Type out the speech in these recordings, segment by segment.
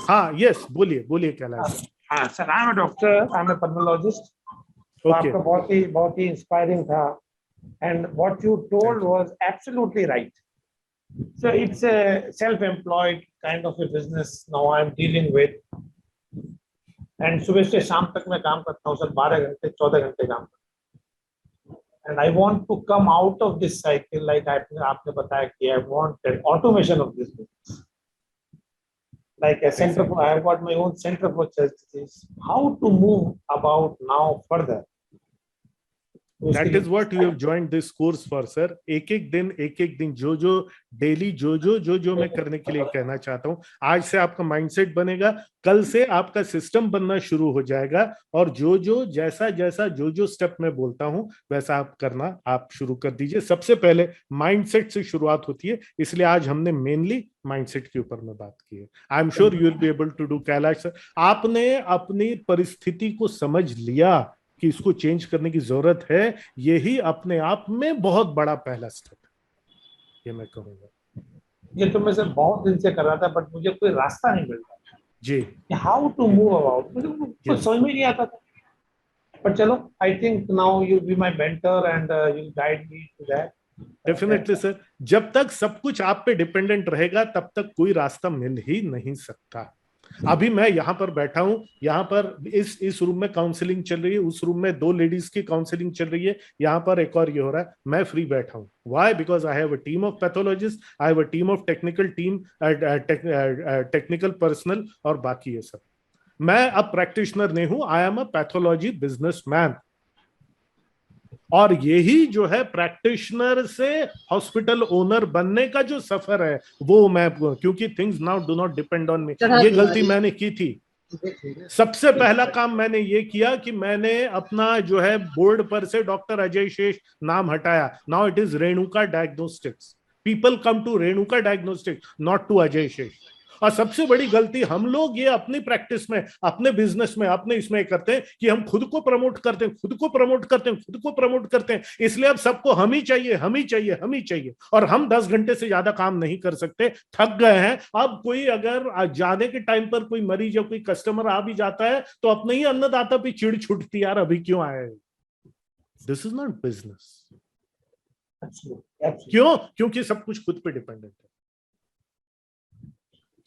हाँ, यस, बोलिए बोलिए कैलाश। हाँ sir, I am a doctor, I am a pulmonologist. तो आपका बहुत ही इंस्पायरिंग था, and what you told was absolutely right. So it's a self-employed kind of a business now I'm dealing with, and सुबह से शाम तक मैं काम करता हूँ सर, 12 घंटे 14 घंटे काम करता हूँ. And I want to come out of this cycle, like आपने बताया कि I want an automation of this business. Like a center for, I have got my own center for chest disease. How to move about now further? That is what you have joined this course for, sir. एक एक दिन जो daily जो मैं करने के लिए कहना चाहता हूँ, आज से आपका माइंडसेट बनेगा, कल से आपका सिस्टम बनना शुरू हो जाएगा, और जो जैसा जो स्टेप मैं बोलता हूँ वैसा आप करना आप शुरू कर दीजिए. सबसे पहले माइंडसेट से शुरुआत होती है, इसलिए आज हमने मेनली माइंडसेट के ऊपर में बात की है. I am sure you will be able to do. Kailash sir, आपने अपनी परिस्थिति को समझ लिया कि इसको चेंज करने की जरूरत है, यही अपने आप में बहुत बड़ा पहला स्टेप है, ये मैं कहूंगा. ये तो मैं सर बहुत दिन से कर रहा था, बट मुझे कोई रास्ता नहीं मिल रहा जी. हाउ टू मूव अबाउट, मुझे कुछ समझ में नहीं आता था. पर चलो, I think now you be my mentor and you guide me to that. Definitely sir, जब तक सब कुछ आप पे डिपेंडेंट रहेगा तब तक कोई रास्ता मिल ही नहीं सकता. अभी मैं यहाँ पर बैठा हूँ, यहाँ पर इस रूम में काउंसलिंग चल रही है, उस रूम में 2 लेडीज की काउंसलिंग चल रही है, यहाँ पर एक और ये हो रहा है, मैं फ्री बैठा हूँ. Why? Because I have a team of pathologist, I have a team of technical personal, और बाकी ये सब. मैं अब प्रैक्टिशनर नहीं हूं, आई एम अ पैथोलॉजी बिजनेसमैन. और यही जो है प्रैक्टिशनर से हॉस्पिटल ओनर बनने का जो सफर है वो मैं, क्योंकि things now do not depend on me. ये गलती मैंने की थी. सबसे पहला काम मैंने ये किया कि मैंने अपना जो है बोर्ड पर से डॉक्टर अजय शेष नाम हटाया. Now it is Renuka diagnostics. People come to Renuka diagnostics, not to Ajay Shesh. और सबसे बड़ी गलती हम लोग ये अपनी प्रैक्टिस में, अपने बिजनेस में, अपने इसमें करते हैं कि हम खुद को प्रमोट करते हैं. इसलिए अब सबको हम ही चाहिए, और हम 10 घंटे से ज्यादा काम नहीं कर सकते, थक गए हैं. अब कोई अगर जाने के टाइम पर कोई मरीज या कोई कस्टमर आ भी जाता है तो अपने ही अन्नदाता पे चिढ़ छुटती, यार अभी क्यों आए. This is not business. क्यों? क्योंकि सब कुछ खुद पे डिपेंडेंट है.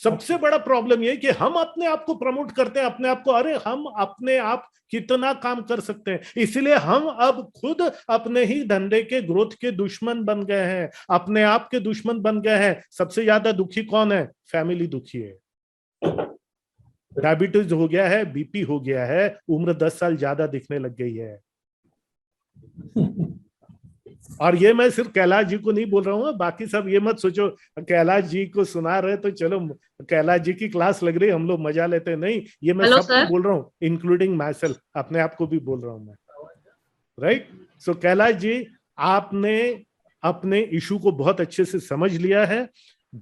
सबसे बड़ा प्रॉब्लम ये कि हम अपने आप को प्रमोट करते हैं, अपने आप को, अरे हम अपने आप कितना काम कर सकते हैं. इसलिए हम अब खुद अपने ही धंधे के ग्रोथ के दुश्मन बन गए हैं, अपने आप के दुश्मन बन गए हैं. सबसे ज्यादा दुखी कौन है? फैमिली दुखी है. डायबिटीज हो गया है, बीपी हो गया है, उम्र 10 साल ज्यादा दिखने लग गई है. और ये मैं सिर्फ कैलाश जी को नहीं बोल रहा हूँ, बाकी सब ये मत सोचो कैलाश जी को सुना रहे तो चलो कैलाश जी की क्लास लग रही है, हम लोग मजा लेते हैं. नहीं, ये मैं सबको बोल रहा हूँ, इंक्लूडिंग माई सेल्फ, अपने आप को भी बोल रहा हूँ मैं. राइट? सो कैलाश जी, आपने अपने इशू को बहुत अच्छे से समझ लिया है.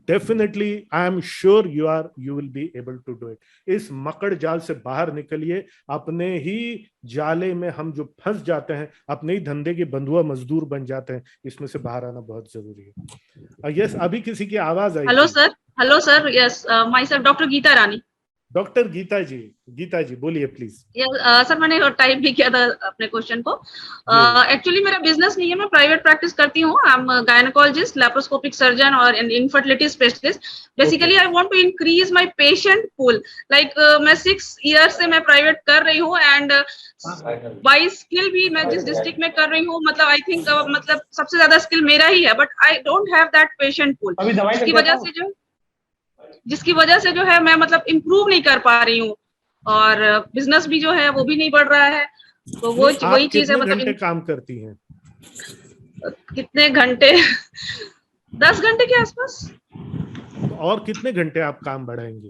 Definitely I am sure you will be able to do it. इस मकड़ जाल से बाहर निकलिए. अपने ही जाले में हम जो फंस जाते हैं, अपने ही धंधे के बंधुआ मजदूर बन जाते हैं, इसमें से बाहर आना बहुत जरूरी है. यस, अभी किसी की आवाज आई. Hello sir, yes, myself doctor Geeta Rani. Doctor Geeta ji बोलिए प्लीज. सर, मैंने टाइप भी किया था अपने क्वेश्चन को. एक्चुअली मेरा बिजनेस नहीं है, मैं प्राइवेट प्रैक्टिस करती हूँ. I am gynaecologist, laparoscopic surgeon और infertility specialist. Basically I want to increase my patient pool. Like मैं 6 ईयर्स से मैं प्राइवेट कर रही हूँ, एंड बाई स्किल भी मैं जिस डिस्ट्रिक्ट में कर रही हूँ, मतलब आई थिंक मतलब सबसे ज्यादा स्किल मेरा ही है, but I don't have that patient pool, जिसकी वजह से जो है मैं मतलब इम्प्रूव नहीं कर पा रही हूँ, और बिजनेस भी जो है वो भी नहीं बढ़ रहा है. तो वो वही चीज है. मतलब घंटे काम करती हैं? कितने घंटे? 10 घंटे के आसपास. और कितने घंटे आप काम बढ़ाएंगे?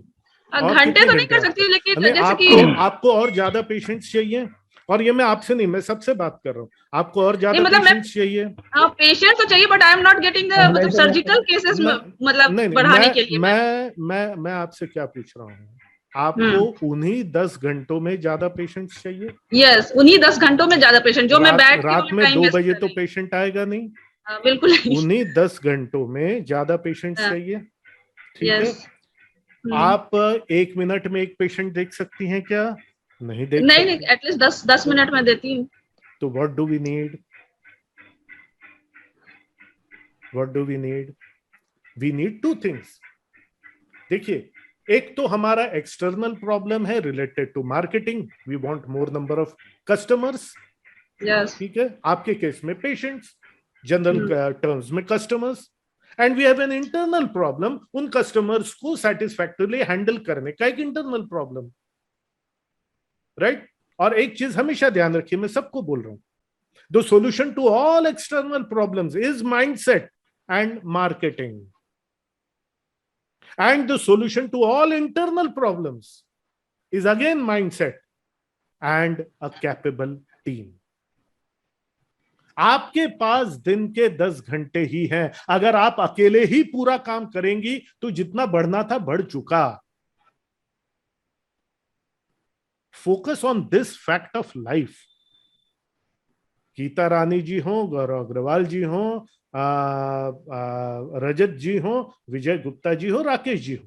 घंटे तो नहीं कर सकती, लेकिन जैसे कि आपको और ज्यादा पेशेंट्स चाहिए. और ये मैं आपसे नहीं, मैं सबसे बात कर रहा हूँ. आपको और ज्यादा पेशेंट्स चाहिए? हाँ, पेशेंट तो चाहिए, but I am not getting the surgical cases, मतलब बढ़ाने के लिए. मैं आपसे क्या पूछ रहा हूँ, आपको उन्हीं 10 घंटों में ज्यादा पेशेंट्स चाहिए? यस, उन्हीं 10 घंटों में ज्यादा पेशेंट, जो मैं बैठ रात में 2 बजे तो पेशेंट आएगा नहीं. बिल्कुल नहीं. उन्हीं 10 घंटों में ज्यादा पेशेंट्स चाहिए. ठीक है. आप 1 मिनट में एक पेशेंट देख सकती हैं क्या? नहीं देख नहीं सकती। नहीं, एटलीस्ट 10 मिनट में देती हूँ। तो what do we need? What do we need? We need 2 things. देखिए, एक तो हमारा एक्सटर्नल प्रॉब्लम है related to marketing, we want more number of customers. Yes. ठीक है, आपके केस में पेशेंट्स, जनरल टर्म्स में customers, and we have an internal problem, उन कस्टमर्स को सेटिस्फैक्टरली हैंडल करने का एक इंटरनल प्रॉब्लम, राइट? और एक चीज हमेशा ध्यान रखिए, मैं सबको बोल रहा हूं, the solution to all external problems is mindset and marketing, and the solution to all internal problems is again mindset and a capable team. आपके पास दिन के 10 घंटे ही हैं, अगर आप अकेले ही पूरा काम करेंगी तो जितना बढ़ना था बढ़ चुका। Focus on this fact of life. Geeta Rani ji हो, गौरव अग्रवाल जी हो, रजत जी हो, विजय गुप्ता जी हो, राकेश जी हो,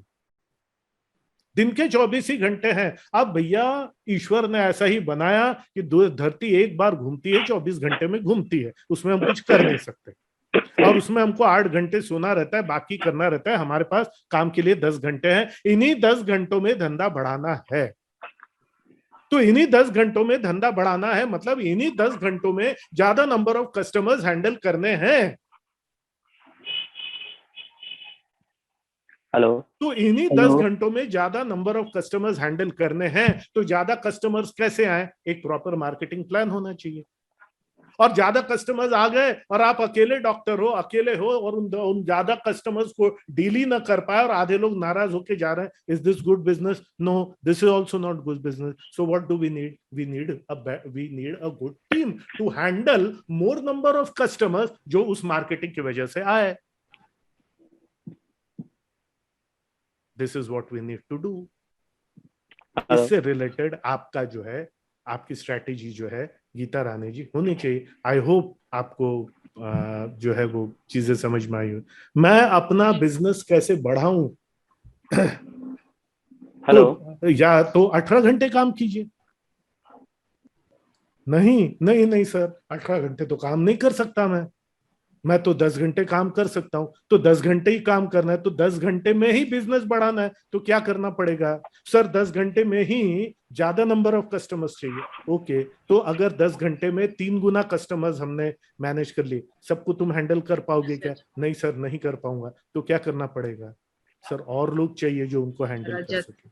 दिन के 24 ही घंटे हैं। अब भैया ईश्वर ने ऐसा ही बनाया कि धरती एक बार घूमती है, 24 घंटे में घूमती है, उसमें हम कुछ कर नहीं सकते। और उसमें हमको 8 घंटे सोना रहता है, बाकी करना रहता है। हमारे पास काम के लिए 10 घंटे हैं, इन्हीं 10 घंटों में धंधा बढ़ाना है। तो इन्हीं 10 घंटों में धंधा बढ़ाना है, मतलब इन्हीं 10 घंटों में ज्यादा नंबर ऑफ कस्टमर्स हैंडल करने हैं। हेलो। तो इन्हीं 10 घंटों में ज्यादा नंबर ऑफ कस्टमर्स हैंडल करने हैं। तो ज्यादा कस्टमर्स कैसे आए? एक प्रॉपर मार्केटिंग प्लान होना चाहिए। और ज्यादा कस्टमर्स आ गए और आप अकेले डॉक्टर हो, अकेले हो, और उन ज्यादा कस्टमर्स को डील ही ना कर पाए और आधे लोग नाराज होके जा रहे हैं, is this good business? No, this is also not good business. So what do we need? We need a good team to handle more number of customers जो उस मार्केटिंग की वजह से आए। This is what we need to do. इससे related आपका जो है, आपकी स्ट्रेटेजी जो है गीता रानी जी होनी चाहिए। आई होप आपको जो है वो चीजें समझ में आई हो। मैं अपना बिजनेस कैसे बढ़ाऊं? हेलो। तो या तो 18 घंटे काम कीजिए। नहीं नहीं नहीं सर, 18 घंटे तो काम नहीं कर सकता मैं तो 10 घंटे काम कर सकता हूं। तो 10 घंटे ही काम करना है तो 10 घंटे में ही बिजनेस बढ़ाना है, तो क्या करना पड़ेगा? सर 10 घंटे में ही ज्यादा नंबर ऑफ कस्टमर्स चाहिए। ओके, तो अगर 10 घंटे में 3 गुना कस्टमर्स हमने मैनेज कर लिए, सबको तुम हैंडल कर पाओगे क्या? नहीं सर, नहीं कर पाऊंगा। तो क्या करना पड़ेगा? सर और लोग चाहिए जो उनको हैंडल कर सके।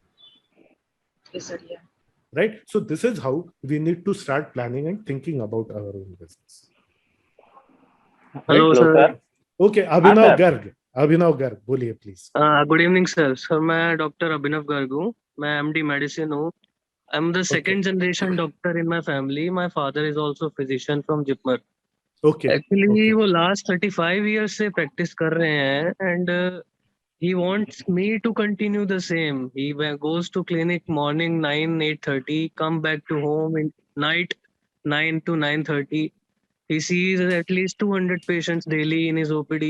Right? So this is how we need to start planning and thinking about our own business. Hello sir. Okay, Abhinav Garg बोलिए प्लीज। गुड इवनिंग सर मैं डॉक्टर अभिनव गर्ग हूँ। मैं एमडी मेडिसिन हूँ। I am the second generation doctor in my family. My father is also physician from JIPMER. Okay, actually वो last 35 years से practice कर रहे हैं and he wants me to continue the same. He goes to clinic morning 9, 8:30, come back to home in night 9 to 9:30. He sees at least 200 patients daily in his OPD,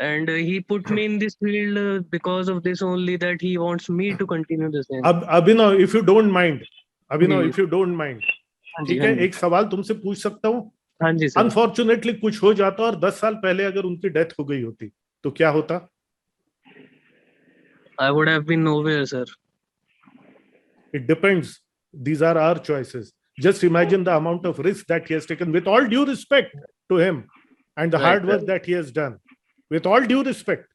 and he put me in this field because of this only, that he wants me to continue the same. Abhinav, if you don't mind, ठीक है, एक सवाल तुमसे पूछ सकता हूँ? हाँ जी sir. Unfortunately कुछ हो जाता और 10 साल पहले अगर उनकी डेथ हो गई होती तो क्या होता? I would have been nowhere, sir. It depends. These are our choices. Just imagine the amount of risk that he has taken, with all due respect to him, and the hard work that he has done. With all due respect.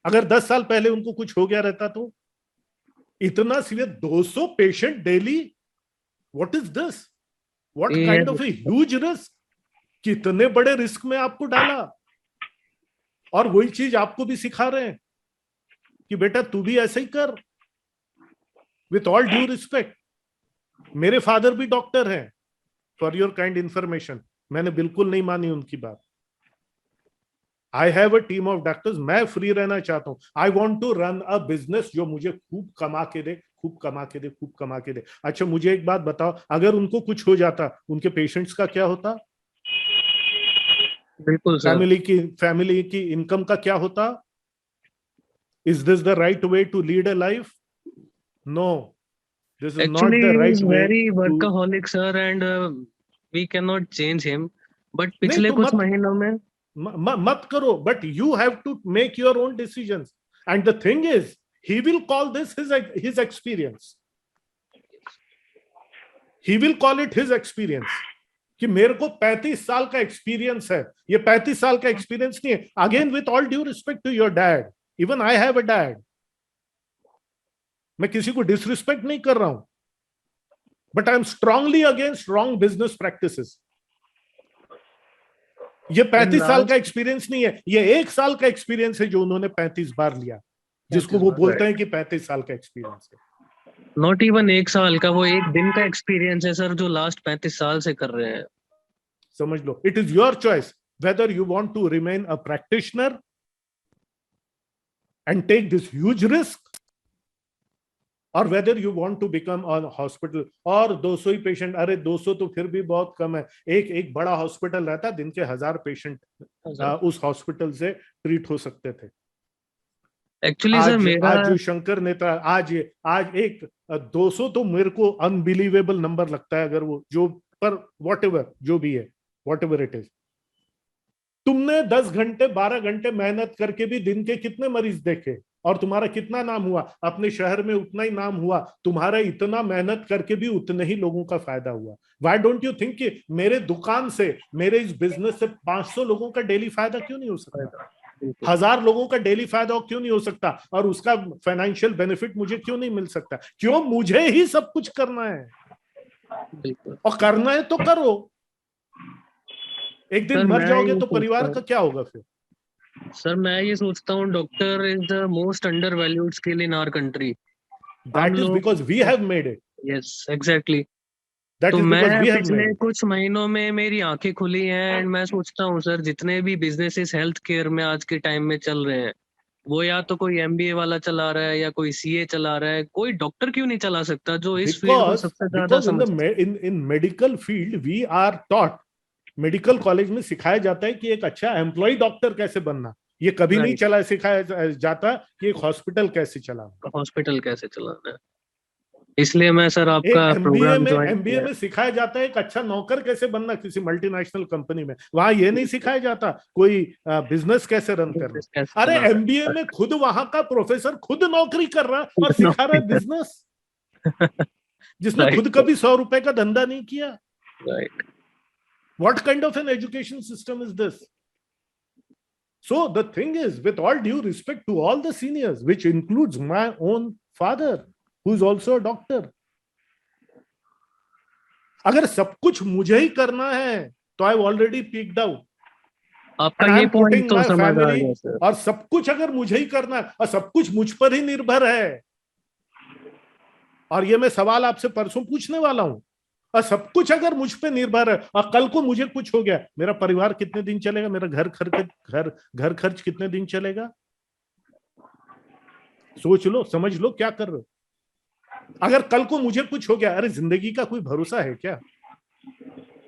अगर 10 साल पहले उनको कुछ हो गया रहता तो इतना severe 200 patient daily, what is this? What kind of a huge risk? कितने बड़े रिस्क में आपको डाला। और वही चीज आपको भी सिखा रहे हैं कि बेटा तू भी ऐसे ही कर। विथ ऑल ड्यू रिस्पेक्ट, मेरे फादर भी डॉक्टर हैं, फॉर योर काइंड इंफॉर्मेशन। मैंने बिल्कुल नहीं मानी उनकी बात। I have a team of doctors. मैं फ्री रहना चाहता हूं। I want to run a business जो मुझे खूब कमा के दे, खूब कमा के दे, खूब कमा के दे। अच्छा मुझे एक बात बताओ, अगर उनको कुछ हो जाता उनके पेशेंट्स का क्या होता? बिल्कुल सर। फैमिली की इनकम का क्या होता? Is this the right way to lead a life? No, this is not Actually, the he right is way very to. workaholic, sir, and we cannot change him. But नहीं पिछले तो कुछ महीनों में मत करो, but you have to make your own decisions. And the thing is, he will call this his experience. He will call it his experience. कि मेरे को 35 साल का एक्सपीरियंस है. ये 35 साल का एक्सपीरियंस नहीं है. Again with all due respect to your dad, even I have a dad. मैं किसी को डिसरिस्पेक्ट नहीं कर रहा हूं, but I am strongly against wrong business practices. ये 35 साल का एक्सपीरियंस नहीं है, ये 1 साल का एक्सपीरियंस है जो उन्होंने 35 बार लिया, जिसको वो बोलते हैं कि 35 साल का एक्सपीरियंस है. नॉट इवन 1 साल का, वो 1 दिन का एक्सपीरियंस है सर, जो लास्ट 35 साल से कर रहे हैं. समझ लो, it is your choice whether you want to remain a practitioner and take this huge risk, और whether you want to become a hospital. और 200 ही पेशेंट, अरे 200 तो फिर भी बहुत कम है. एक बड़ा हॉस्पिटल रहता, दिन के 1000 पेशेंट उस हॉस्पिटल से ट्रीट हो सकते थे. एक्चुअली सर मेरा आज जो शंकर नेता, आज एक 200 तो मेरे को अनबिलीवेबल नंबर लगता है, अगर वो जो पर व्हाटएवर जो भी है, व्हाटएवर इट इज. तुमने 10 घंटे 12 घंटे मेहनत करके भी दिन के कितने मरीज देखे, और तुम्हारा कितना नाम हुआ? अपने शहर में उतना ही नाम हुआ. तुम्हारा इतना मेहनत करके भी उतने ही लोगों का फायदा हुआ. व्हाई डोंट यू थिंक कि मेरे दुकान से, मेरे इस बिजनेस से 500 लोगों का डेली फायदा क्यों नहीं हो सकता? 1000 लोगों का डेली फायदा क्यों नहीं हो सकता? और उसका फाइनेंशियल बेनिफिट मुझे क्यों नहीं मिल सकता? क्यों मुझे ही सब कुछ करना है? और करना है तो करो. एक दिन मर जाओगे तो परिवार का क्या होगा फिर? सर मैं ये सोचता हूँ, doctor is the most undervalued skill in our country. That is because we have made it. Yes exactly. That तो is because मैं we have पिछले made it. कुछ महीनों में मेरी आंखें खुली हैं, एंड मैं सोचता हूँ सर, जितने भी बिजनेसेस हेल्थ केयर में आज के टाइम में चल रहे हैं, वो या तो कोई MBA वाला चला रहा है या कोई CA चला रहा है. कोई डॉक्टर क्यों नहीं चला सकता जो इस फील्ड को सबसे ज्यादा समझता है? in medical field we are taught, medical college में सिखाया जाता है कि एक अच्छा एम्प्लॉय डॉक्टर कैसे बनना. ये कभी नहीं चला सिखाया जाता कि एक हॉस्पिटल कैसे चलाना. हॉस्पिटल कैसे चलाना है. इसलिए मैं सर आपका प्रोग्राम MBA में सिखाया जाता है एक अच्छा नौकर कैसे बनना किसी मल्टीनेशनल कंपनी में. वहां ये नहीं सिखाया जाता कोई बिजनेस कैसे रन करना. अरे MBA में खुद वहां का प्रोफेसर खुद नौकरी कर रहा है और सिखा रहा है बिजनेस, जिसने खुद कभी 100 रुपए का धंधा नहीं किया. Right. What kind of an education system is this? So the thing is, with all due respect to all the seniors, which includes my own father, who is also a doctor, अगर सब कुछ मुझे ही करना है तो I've already peaked out. आपका ये point तो समझ आ गया सर. और सब कुछ अगर मुझे ही करना है और सब कुछ मुझ पर ही निर्भर है, और ये मैं सवाल आपसे परसों पूछने वाला हूं, और सब कुछ अगर मुझ पे निर्भर है और कल को मुझे कुछ हो गया, मेरा परिवार कितने दिन चलेगा? मेरा घर खर्च कितने दिन चलेगा? सोच लो, समझ लो क्या कर रहे हो. अगर कल को मुझे कुछ हो गया, अरे जिंदगी का कोई भरोसा है क्या?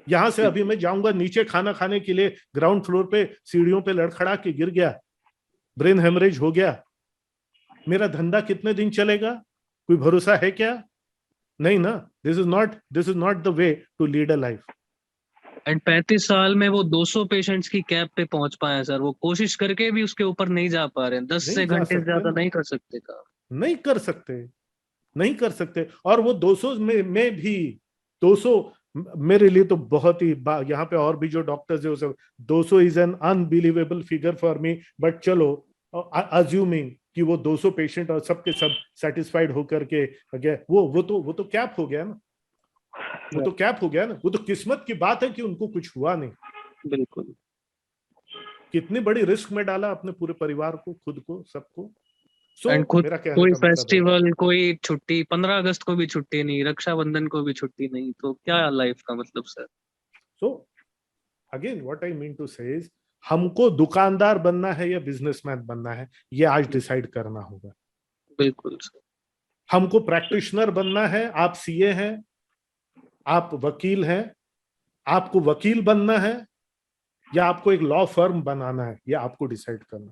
यहां से अभी मैं जाऊंगा नीचे खाना खाने के लिए, ग्राउंड फ्लोर पे सीढ़ियों पे लड़खड़ा के गिर गया, ब्रेन हेमरेज हो गया, मेरा धंधा कितने दिन चलेगा? कोई भरोसा है क्या? नहीं ना. This is not the way to lead a life. And 35 साल में वो 200 पेशेंट्स की कैप पे पहुंच पाए सर. वो कोशिश करके भी उसके ऊपर नहीं जा पा रहे हैं. 10 से घंटे ज्यादा नहीं कर सकते का. नहीं कर सकते. और वो 200 में भी 200 मेरे लिए तो बहुत ही, यहाँ पे और भी जो डॉक्टर्स है, 200 is an unbelievable figure for me. But चलो, अज्यूमिंग कि वो 200 पेशेंट और सबके सब सेटिस्फाइड होकर के गए, वो तो कैप हो गया ना. वो तो कैप हो गया ना. वो तो किस्मत की बात है कि उनको कुछ हुआ नहीं. बिल्कुल. कितनी बड़ी रिस्क में डाला अपने पूरे परिवार को, खुद को, सबको. एंड कोई फेस्टिवल, कोई छुट्टी, 15 अगस्त को भी छुट्टी नहीं, रक्षाबंधन को भी छुट्टी नहीं, तो क्या लाइफ का मतलब sir? So again what I mean to say is, हमको दुकानदार बनना है या बिजनेसमैन बनना है, ये आज डिसाइड करना होगा. बिल्कुल सर. हमको प्रैक्टिशनर बनना है. आप CA हैं, आप वकील हैं, आपको वकील बनना है या आपको एक लॉ फर्म बनाना है, ये आपको डिसाइड करना.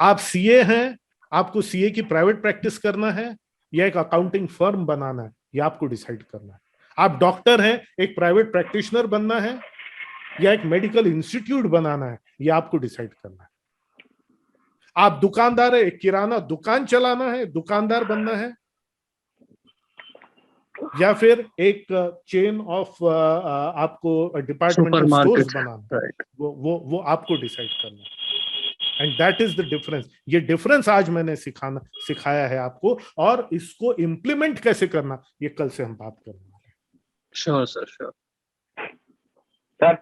आप CA हैं, आपको सीए की प्राइवेट प्रैक्टिस करना है या एक अकाउंटिंग फर्म बनाना है, ये आपको डिसाइड करना है। आप डॉक्टर हैं, एक प्राइवेट प्रैक्टिशनर बनना है या एक मेडिकल इंस्टीट्यूट बनाना है, ये आपको डिसाइड करना है। आप दुकानदार है, एक किराना दुकान चलाना है, दुकानदार बनना है, या फिर एक चेन ऑफ आपको डिपार्टमेंटल स्टोर्स बनाना है, वो आपको डिसाइड करना है। And that is the difference. ये डिफरेंस आज मैंने सिखाया है आपको, और इसको इम्प्लीमेंट कैसे करना ये कल से हम बात करेंगे। Sure sir, sure sir.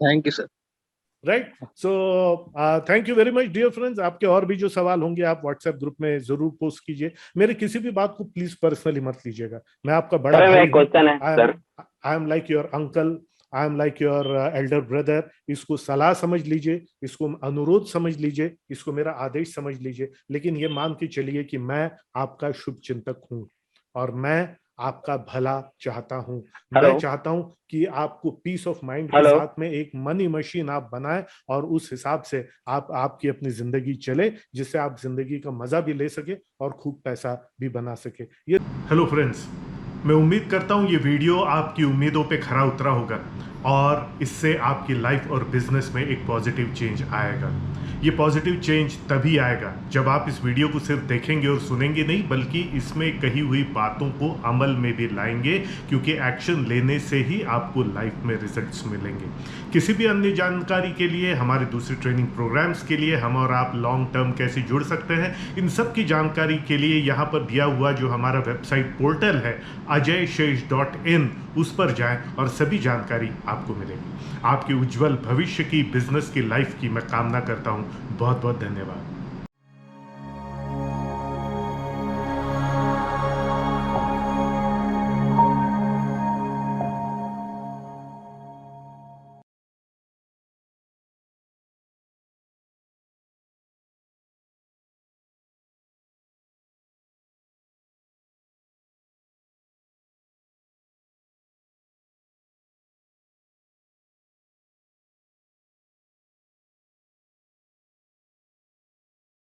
Thank you sir. Right, so thank you very much dear friends. आपके और भी जो सवाल होंगे आप व्हाट्सएप ग्रुप में जरूर पोस्ट कीजिए। मेरे किसी भी बात को प्लीज पर्सनली मत लीजिएगा, मैं आपका बड़ा भाई हूं, I am like your uncle, I am like your Elder brother. इसको सलाह समझ लीजिए, इसको अनुरोध समझ लीजिए, इसको मेरा आदेश समझ लीजिए, लेकिन ये मान के चलिए कि मैं आपका शुभ चिंतक हूं और मैं आपका भला चाहता हूं। मैं चाहता हूं कि आपको पीस ऑफ माइंड के साथ में एक मनी मशीन आप बनाएं और उस हिसाब से आपकी अपनी जिंदगी चले, जिससे आप जिंदगी का मजा भी ले सके और खूब पैसा भी बना सके। ये हेलो फ्रेंड्स, मैं उम्मीद करता हूं ये वीडियो आपकी उम्मीदों पे खरा उतरा होगा और इससे आपकी लाइफ और बिजनेस में एक पॉजिटिव चेंज आएगा। ये पॉजिटिव चेंज तभी आएगा जब आप इस वीडियो को सिर्फ देखेंगे और सुनेंगे नहीं, बल्कि इसमें कही हुई बातों को अमल में भी लाएंगे, क्योंकि एक्शन लेने से ही आपको लाइफ में रिजल्ट्स मिलेंगे। किसी भी अन्य जानकारी के लिए, हमारे दूसरे ट्रेनिंग प्रोग्राम्स के लिए, हम और आप लॉन्ग टर्म कैसे जुड़ सकते हैं, इन सब की जानकारी के लिए यहाँ पर दिया हुआ जो हमारा वेबसाइट पोर्टल है ajayshesh.in, उस पर जाएं और सभी जानकारी आपको मिलेगी। आपके उज्जवल भविष्य की, बिजनेस की, लाइफ की मैं कामना करता हूँ। बहुत बहुत धन्यवाद।